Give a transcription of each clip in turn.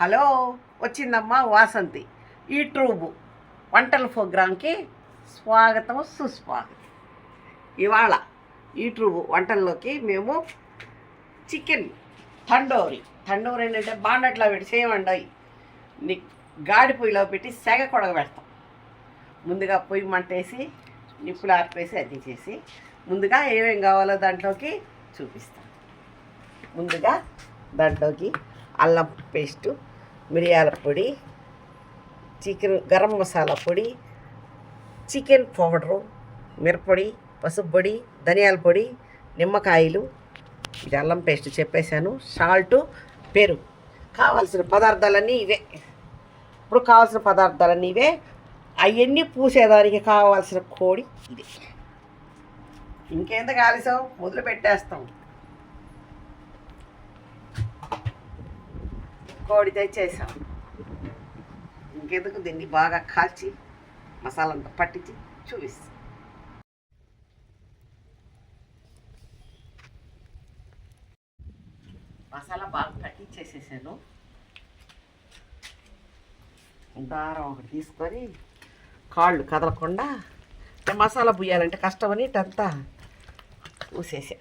Hello, వచ్చిందమ్మా వాసంతి. ఈ tube వంటల ప్రోగ్రాంకి స్వాగతం సుస్వాగతం. ఇవాళ ఈ ట్యూబ్ వంటల్లోకి మేము చికెన్ తండూరి ఏంటంటే బాండట్లో పెట్టి చేయమండి. గాడి పొయ్యిలో పెట్టి సెగ కొడగబెడతాం. ముందుగా పొయ్యి మంటేసి నిప్పులు ఆర్పేసి అది చేసి ముందుగా ఏమేం కావాలో దాంట్లోకి చూపిస్తాం. ముందుగా దాంట్లోకి అల్లం పేస్టు, మిరియాల పొడి, చికెన్ గరం మసాలా పొడి, చికెన్ పౌడరు, మిరప్పొడి, పసుపు పొడి, ధనియాల పొడి, నిమ్మకాయలు, ఇది అల్లం పేస్ట్ చెప్పేశాను, సాల్టు, పెరుగు. కావాల్సిన పదార్థాలన్నీ ఇవే. ఇప్పుడు కావాల్సిన పదార్థాలన్నీ ఇవే. అవన్నీ పూసేదానికి కావాల్సిన కోడి ఇది. ఇంకెంత కాలుసాం, మొదలు పెట్టేస్తాం. కోడి తెచ్చేసాం. ఇంకెందుకు దీన్ని బాగా కాల్చి మసాలా అంతా పట్టించి చూపిస్తాం. మసాలా బాగా పట్టించేసేసాను. దారం ఒకటి తీసుకొని కాళ్ళు కదలకుండా, మసాలా పుయ్యాలంటే కష్టమని ఇటంతా పూసేసా.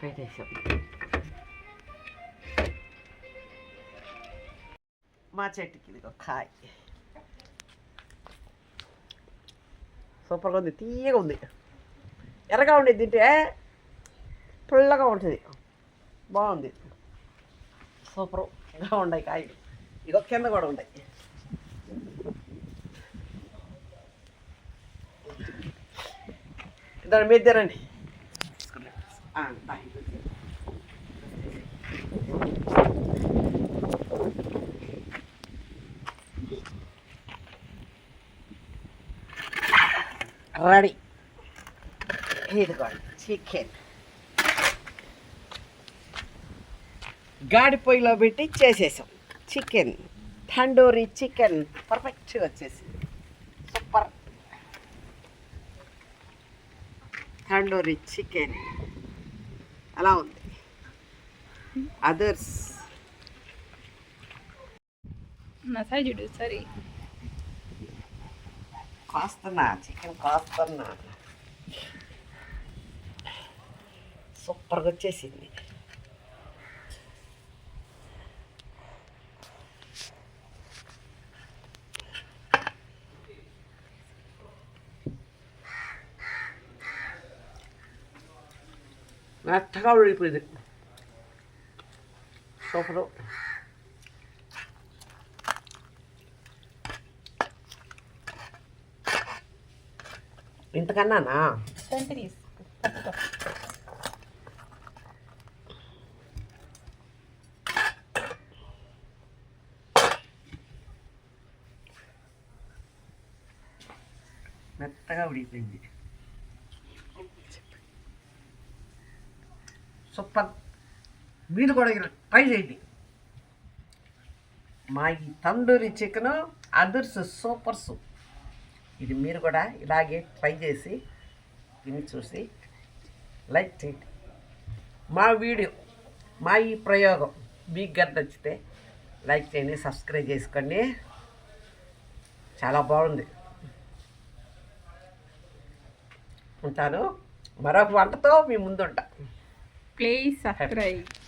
పెట్టేసాం. మా చెట్టుకి ఇది ఒక కాయ సూపర్గా ఉంది, తీయగా ఉంది, ఎర్రగా ఉండేది, తింటే పుల్లగా ఉంటుంది, బాగుంది, సూపర్గా ఉన్నాయి కాయలు. ఇక కింద కూడా ఉన్నాయి. దాని మీద తినండి. రెడీ. ఇదిగోండి చికెన్ గాడి పొయ్యిలో పెట్టి చేసేసాం. చికెన్ తండూరి చికెన్ పర్ఫెక్ట్గా వచ్చేసింది. సూపర్ తండూరి చికెన్ అలా ఉంది. అదర్స్ చూడు సరే, కాస్తున్నా చికెన్ కాస్తున్నా. సూపర్గా వచ్చేసింది. మెత్తగా ఉడికిపోయింది. సూపరు. ఇంతకన్నానా మెత్తగా ఉడికిపోయింది. సూపర్. మీరు కూడా ట్రై చేయండి. మా ఈ tandoori chicken others super soup. ఇది మీరు కూడా ఇలాగే ట్రై చేసి తిని చూసి లైక్ చేయండి. మా వీడియో, మా ఈ ప్రయోగం మీకు గట్ట నచ్చితే లైక్ చేయండి, సబ్స్క్రైబ్ చేసుకోండి. చాలా బాగుంది. ఉంటాను. మరొక వంటతో మీ ముందుంటా. Please subscribe.